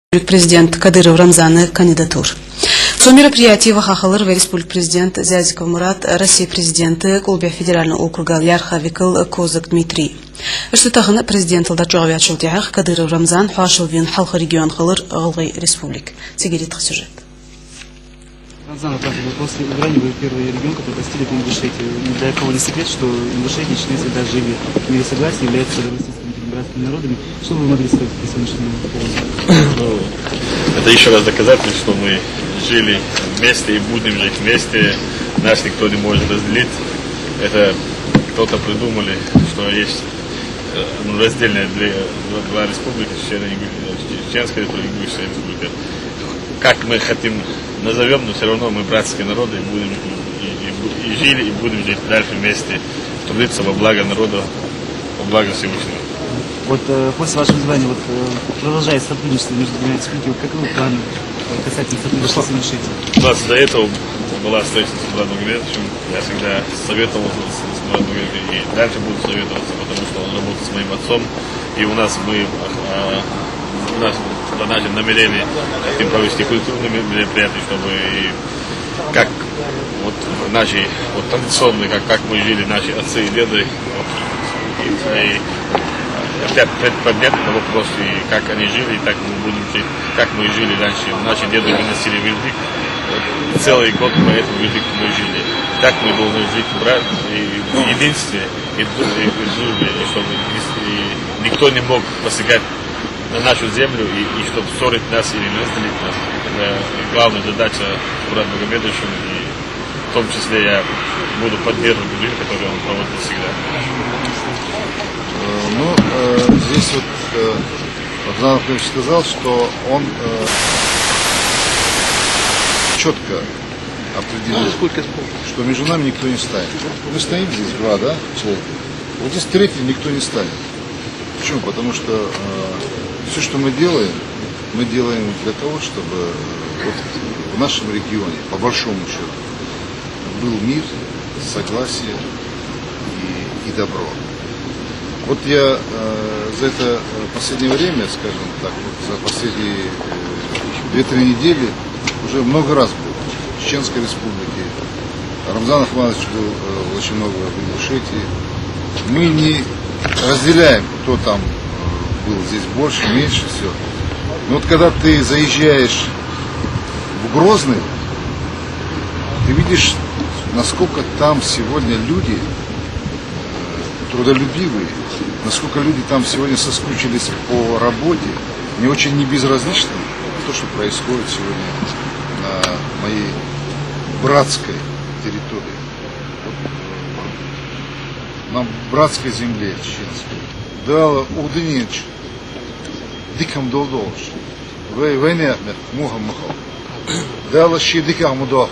Президент Кадыров Рамзан кандидатур. В мероприятии Вахахалыр в республик президент Зязиков Мурат, Россия президенты Колбия федерального округа Ярхавикл Козак Дмитрий. Что тахна президент Лдачуавят Шултях Кадыров Рамзан Хуашилвин Халха регион Халыр Галгай республик. Тигерит сюжет. Рамзан, после Украины вы первый регион, который достигли Ингушетии. Для кого не секрет, что Ингушетия и Чечня всегда жили в мире согласия, являются российскими демократическими народами. Что вы могли сказать по сегодняшнему поводу? Это еще раз доказательство, что мы жили вместе и будем жить вместе. Нас никто не может разделить. Это кто-то придумали, что есть раздельные два республики, Чеченская республика и Ингушская республика. Как мы хотим назовем, но все равно мы братские народы, и будем и жили, и будем жить дальше вместе, трудиться во благо народа, во благо Всевышнего. Вот после вашего звания продолжает сотрудничество между двумя республиками. Каковы планы касательно сотрудничества с Ингушетией? У нас до этого была встреча с Муратом Гумедовичем. Я всегда советовался с Муратом Гумедовичем и дальше буду советоваться, потому что он работает с моим отцом. И у нас по нашим намерениям хотим провести культурные мероприятия, чтобы как наши традиционные, как мы жили, наши отцы и деды, и опять поднять на вопрос, и как они жили, и так мы будем жить, как мы жили раньше. Наши деды выносили вильдик, целый год по этому вильдику мы жили. Так мы должны жить в единстве и в дружбе, и чтобы никто не мог посягать на нашу землю и чтобы ссорить нас или разделить нас. Это главная задача Мурата Магомедовича, и в том числе я буду поддерживать жизнь, которую он проводит всегда. Здесь Рамзан Ахмедович сказал, что он четко определил, что между нами никто не станет. Мы стоим здесь два, да, человека. Вот здесь третий никто не станет. Почему? Потому что все, что мы делаем для того, чтобы в нашем регионе, по большому счету, был мир, согласие и добро. Вот я за это последнее время, скажем так, за последние 2-3 недели уже много раз был в Чеченской республике. Рамзан Ахмадович был очень много в Ингушетии. Мы не разделяем, кто там был здесь больше, меньше, все. Но вот когда ты заезжаешь в Грозный, ты видишь, насколько там сегодня люди трудолюбивые, насколько люди там сегодня соскучились по работе. Мне очень не безразлично то, что происходит сегодня на моей братской территории, на братской земле чеченской. Да, Удынич, дикам долдолш, войне мухам махал, да, лащи дикам мудаху.